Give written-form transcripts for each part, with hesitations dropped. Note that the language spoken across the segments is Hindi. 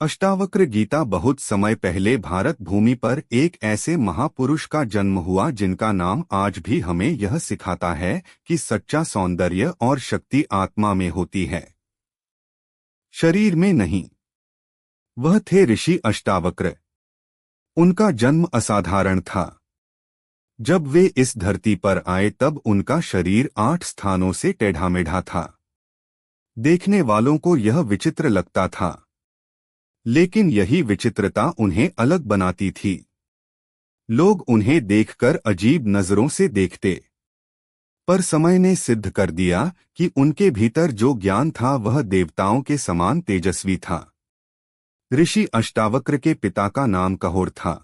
अष्टावक्र गीता। बहुत समय पहले भारत भूमि पर एक ऐसे महापुरुष का जन्म हुआ जिनका नाम आज भी हमें यह सिखाता है कि सच्चा सौंदर्य और शक्ति आत्मा में होती है, शरीर में नहीं। वह थे ऋषि अष्टावक्र। उनका जन्म असाधारण था। जब वे इस धरती पर आए तब उनका शरीर 8 स्थानों से टेढ़ा मेढ़ा था। देखने वालों को यह विचित्र लगता था, लेकिन यही विचित्रता उन्हें अलग बनाती थी। लोग उन्हें देखकर अजीब नजरों से देखते, पर समय ने सिद्ध कर दिया कि उनके भीतर जो ज्ञान था वह देवताओं के समान तेजस्वी था। ऋषि अष्टावक्र के पिता का नाम कहोर था।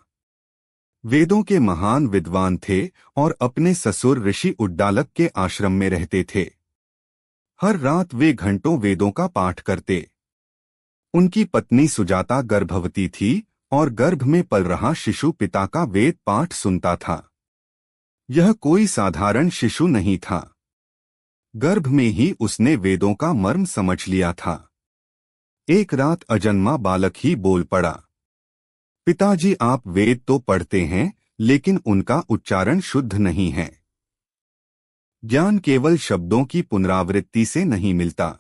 वेदों के महान विद्वान थे और अपने ससुर ऋषि उड्डालक के आश्रम में रहते थे। हर रात वे घंटों वेदों का पाठ करते। उनकी पत्नी सुजाता गर्भवती थी और गर्भ में पल रहा शिशु पिता का वेद पाठ सुनता था। यह कोई साधारण शिशु नहीं था। गर्भ में ही उसने वेदों का मर्म समझ लिया था। एक रात अजन्मा बालक ही बोल पड़ा, पिताजी आप वेद तो पढ़ते हैं, लेकिन उनका उच्चारण शुद्ध नहीं है। ज्ञान केवल शब्दों की पुनरावृत्ति से नहीं मिलता।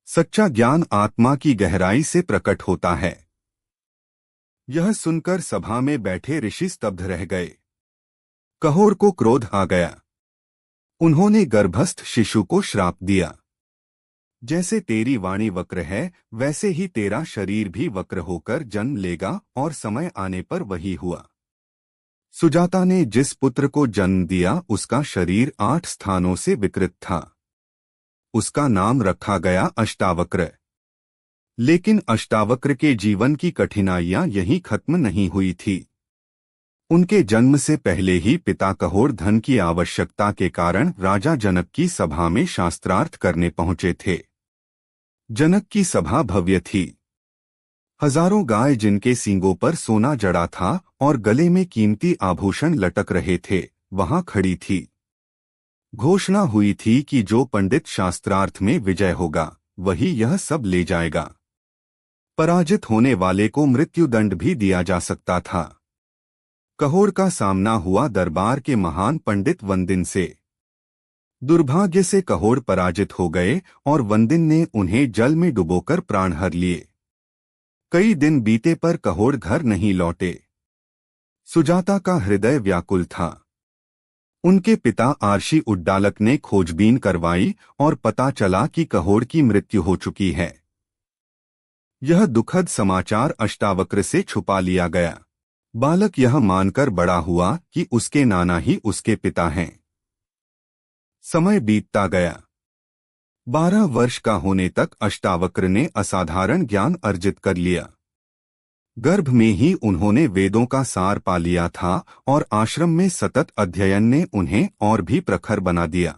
सच्चा ज्ञान आत्मा की गहराई से प्रकट होता है। यह सुनकर सभा में बैठे ऋषि स्तब्ध रह गए। कहोर को क्रोध आ गया। उन्होंने गर्भस्थ शिशु को श्राप दिया, जैसे तेरी वाणी वक्र है वैसे ही तेरा शरीर भी वक्र होकर जन्म लेगा। और समय आने पर वही हुआ। सुजाता ने जिस पुत्र को जन्म दिया उसका शरीर 8 स्थानों से विकृत था। उसका नाम रखा गया अष्टावक्र। लेकिन अष्टावक्र के जीवन की कठिनाइयां यहीं खत्म नहीं हुई थी। उनके जन्म से पहले ही पिता कहोर धन की आवश्यकता के कारण राजा जनक की सभा में शास्त्रार्थ करने पहुंचे थे। जनक की सभा भव्य थी। हजारों गाय जिनके सींगों पर सोना जड़ा था और गले में कीमती आभूषण लटक रहे थे, वहां खड़ी थी। घोषणा हुई थी कि जो पंडित शास्त्रार्थ में विजय होगा वही यह सब ले जाएगा। पराजित होने वाले को मृत्युदंड भी दिया जा सकता था। कहोर का सामना हुआ दरबार के महान पंडित वंदिन से। दुर्भाग्य से कहोर पराजित हो गए और वंदिन ने उन्हें जल में डुबोकर प्राण हर लिए। कई दिन बीते पर कहोर घर नहीं लौटे। सुजाता का हृदय व्याकुल था। उनके पिता आर्षि उड्डालक ने खोजबीन करवाई और पता चला कि कहोर की मृत्यु हो चुकी है। यह दुखद समाचार अष्टावक्र से छुपा लिया गया। बालक यह मानकर बड़ा हुआ कि उसके नाना ही उसके पिता हैं। समय बीतता गया। 12 वर्ष का होने तक अष्टावक्र ने असाधारण ज्ञान अर्जित कर लिया। गर्भ में ही उन्होंने वेदों का सार पा लिया था और आश्रम में सतत अध्ययन ने उन्हें और भी प्रखर बना दिया।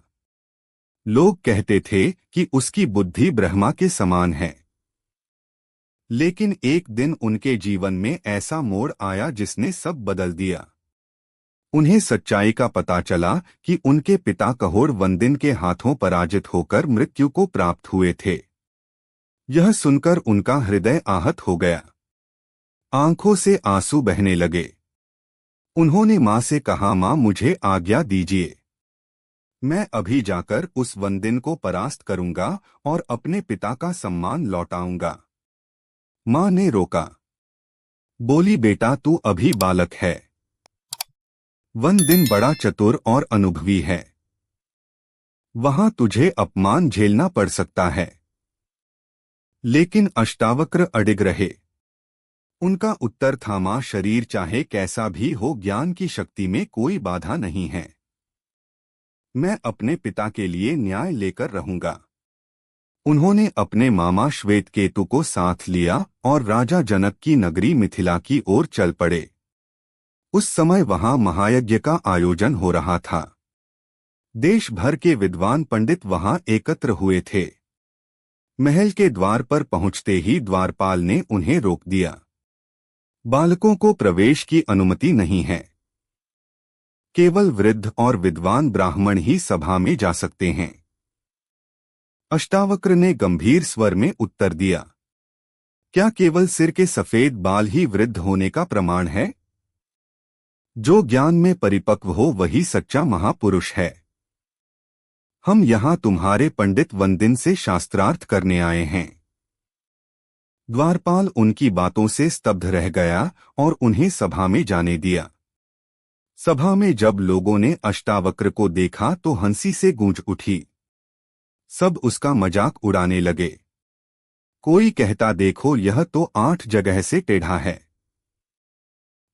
लोग कहते थे कि उसकी बुद्धि ब्रह्मा के समान है। लेकिन एक दिन उनके जीवन में ऐसा मोड़ आया जिसने सब बदल दिया। उन्हें सच्चाई का पता चला कि उनके पिता कहोर वंदिन के हाथों पराजित होकर मृत्यु को प्राप्त हुए थे। यह सुनकर उनका हृदय आहत हो गया। आंखों से आंसू बहने लगे। उन्होंने मां से कहा, मां मुझे आज्ञा दीजिए, मैं अभी जाकर उस वंदिन को परास्त करूंगा और अपने पिता का सम्मान लौटाऊंगा। मां ने रोका। बोली, बेटा तू अभी बालक है। वंदिन बड़ा चतुर और अनुभवी है। वहां तुझे अपमान झेलना पड़ सकता है। लेकिन अष्टावक्र अडिग रहे। उनका उत्तर था, मां शरीर चाहे कैसा भी हो, ज्ञान की शक्ति में कोई बाधा नहीं है। मैं अपने पिता के लिए न्याय लेकर रहूंगा। उन्होंने अपने मामा श्वेतकेतु को साथ लिया और राजा जनक की नगरी मिथिला की ओर चल पड़े। उस समय वहां महायज्ञ का आयोजन हो रहा था। देश भर के विद्वान पंडित वहां एकत्र हुए थे। महल के द्वार पर पहुंचते ही द्वारपाल ने उन्हें रोक दिया। बालकों को प्रवेश की अनुमति नहीं है। केवल वृद्ध और विद्वान ब्राह्मण ही सभा में जा सकते हैं। अष्टावक्र ने गंभीर स्वर में उत्तर दिया, क्या केवल सिर के सफेद बाल ही वृद्ध होने का प्रमाण है? जो ज्ञान में परिपक्व हो वही सच्चा महापुरुष है। हम यहाँ तुम्हारे पंडित वंदिन से शास्त्रार्थ करने आए हैं। द्वारपाल उनकी बातों से स्तब्ध रह गया और उन्हें सभा में जाने दिया। सभा में जब लोगों ने अष्टावक्र को देखा तो हंसी से गूंज उठी। सब उसका मजाक उड़ाने लगे। कोई कहता, देखो यह तो 8 जगह से टेढ़ा है।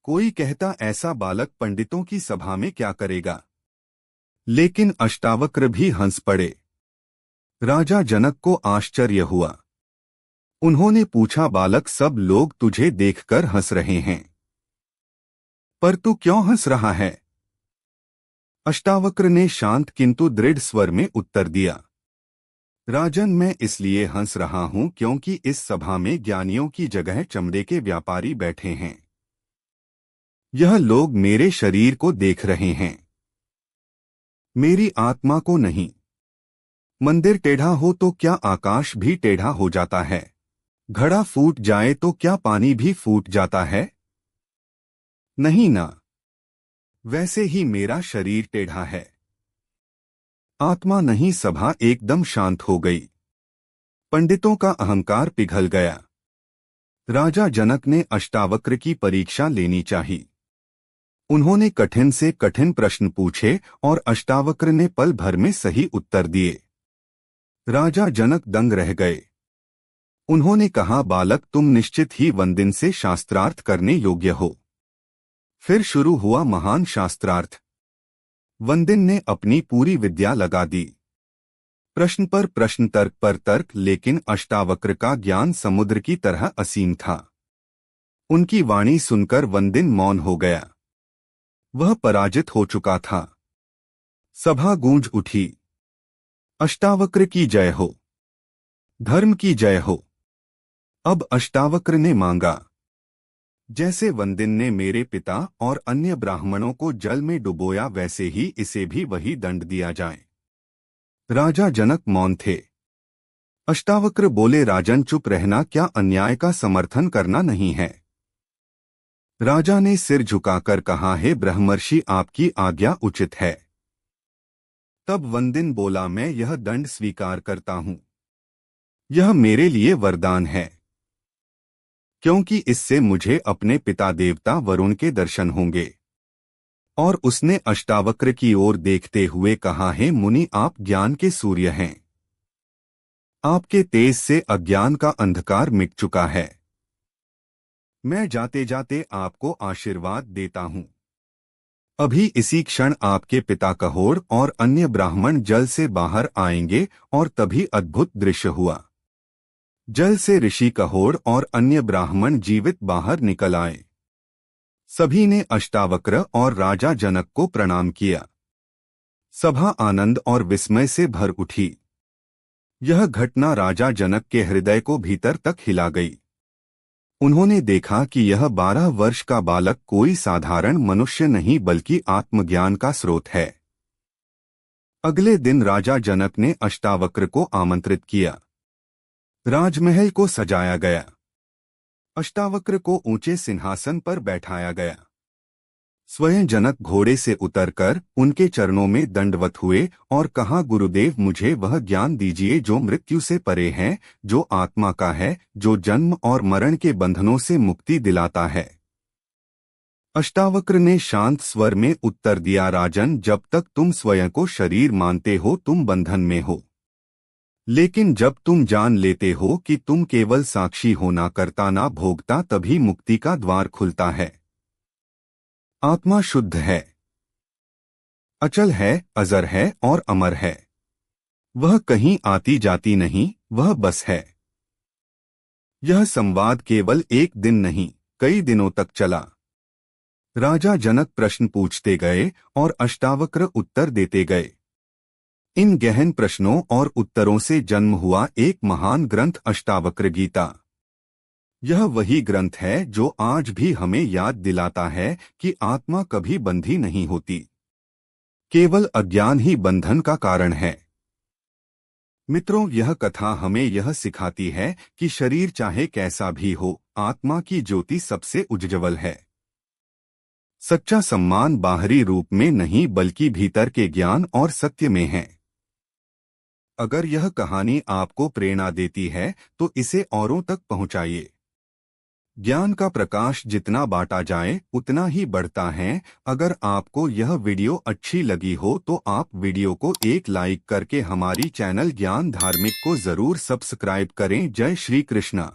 कोई कहता, ऐसा बालक पंडितों की सभा में क्या करेगा। लेकिन अष्टावक्र भी हंस पड़े। राजा जनक को आश्चर्य हुआ। उन्होंने पूछा, बालक, सब लोग तुझे देखकर हंस रहे हैं, पर तू क्यों हंस रहा है? अष्टावक्र ने शांत किंतु दृढ़ स्वर में उत्तर दिया, राजन, मैं इसलिए हंस रहा हूं क्योंकि इस सभा में ज्ञानियों की जगह चमड़े के व्यापारी बैठे हैं। यह लोग मेरे शरीर को देख रहे हैं, मेरी आत्मा को नहीं। मंदिर टेढ़ा हो तो क्या आकाश भी टेढ़ा हो जाता है? घड़ा फूट जाए तो क्या पानी भी फूट जाता है? नहीं ना। वैसे ही मेरा शरीर टेढ़ा है, आत्मा नहीं। सभा एकदम शांत हो गई। पंडितों का अहंकार पिघल गया। राजा जनक ने अष्टावक्र की परीक्षा लेनी चाहिए। उन्होंने कठिन से कठिन प्रश्न पूछे और अष्टावक्र ने पल भर में सही उत्तर दिए। राजा जनक दंग रह गए। उन्होंने कहा, बालक, तुम निश्चित ही वंदिन से शास्त्रार्थ करने योग्य हो। फिर शुरू हुआ महान शास्त्रार्थ। वंदिन ने अपनी पूरी विद्या लगा दी। प्रश्न पर प्रश्न, तर्क पर तर्क, लेकिन अष्टावक्र का ज्ञान समुद्र की तरह असीम था। उनकी वाणी सुनकर वंदिन मौन हो गया। वह पराजित हो चुका था। सभा गूंज उठी। अष्टावक्र की जय हो, धर्म की जय हो। अब अष्टावक्र ने मांगा, जैसे वंदिन ने मेरे पिता और अन्य ब्राह्मणों को जल में डुबोया, वैसे ही इसे भी वही दंड दिया जाए। राजा जनक मौन थे। अष्टावक्र बोले, राजन, चुप रहना क्या अन्याय का समर्थन करना नहीं है? राजा ने सिर झुकाकर कहा, हे ब्रह्मर्षि, आपकी आज्ञा उचित है। तब वंदिन बोला, मैं यह दंड स्वीकार करता हूं। यह मेरे लिए वरदान है, क्योंकि इससे मुझे अपने पिता देवता वरुण के दर्शन होंगे। और उसने अष्टावक्र की ओर देखते हुए कहा, हे मुनि, आप ज्ञान के सूर्य हैं। आपके तेज से अज्ञान का अंधकार मिट चुका है। मैं जाते जाते आपको आशीर्वाद देता हूं। अभी इसी क्षण आपके पिता कहोड़ और अन्य ब्राह्मण जल से बाहर आएंगे। और तभी अद्भुत दृश्य हुआ। जल से ऋषि कहोड़ और अन्य ब्राह्मण जीवित बाहर निकल आए। सभी ने अष्टावक्र और राजा जनक को प्रणाम किया। सभा आनंद और विस्मय से भर उठी। यह घटना राजा जनक के हृदय को भीतर तक हिला गई। उन्होंने देखा कि यह 12 वर्ष का बालक कोई साधारण मनुष्य नहीं बल्कि आत्मज्ञान का स्रोत है। अगले दिन राजा जनक ने अष्टावक्र को आमंत्रित किया। राजमहल को सजाया गया। अष्टावक्र को ऊंचे सिंहासन पर बैठाया गया। स्वयं जनक घोड़े से उतरकर उनके चरणों में दंडवत हुए और कहा, गुरुदेव, मुझे वह ज्ञान दीजिए जो मृत्यु से परे है, जो आत्मा का है, जो जन्म और मरण के बंधनों से मुक्ति दिलाता है। अष्टावक्र ने शांत स्वर में उत्तर दिया, राजन, जब तक तुम स्वयं को शरीर मानते हो तुम बंधन में हो। लेकिन जब तुम जान लेते हो कि तुम केवल साक्षी हो, ना करता ना भोगता, तभी मुक्ति का द्वार खुलता है। आत्मा शुद्ध है, अचल है, अजर है और अमर है। वह कहीं आती जाती नहीं, वह बस है। यह संवाद केवल एक दिन नहीं, कई दिनों तक चला। राजा जनक प्रश्न पूछते गए और अष्टावक्र उत्तर देते गए। इन गहन प्रश्नों और उत्तरों से जन्म हुआ एक महान ग्रंथ अष्टावक्र गीता। यह वही ग्रंथ है जो आज भी हमें याद दिलाता है कि आत्मा कभी बंधी नहीं होती। केवल अज्ञान ही बंधन का कारण है। मित्रों, यह कथा हमें यह सिखाती है कि शरीर चाहे कैसा भी हो, आत्मा की ज्योति सबसे उज्ज्वल है। सच्चा सम्मान बाहरी रूप में नहीं बल्कि भीतर के ज्ञान और सत्य में है। अगर यह कहानी आपको प्रेरणा देती है तो इसे औरों तक पहुंचाइए। ज्ञान का प्रकाश जितना बांटा जाए उतना ही बढ़ता है। अगर आपको यह वीडियो अच्छी लगी हो तो आप वीडियो को एक लाइक करके हमारी चैनल ज्ञान धार्मिक को जरूर सब्सक्राइब करें। जय श्री कृष्ण।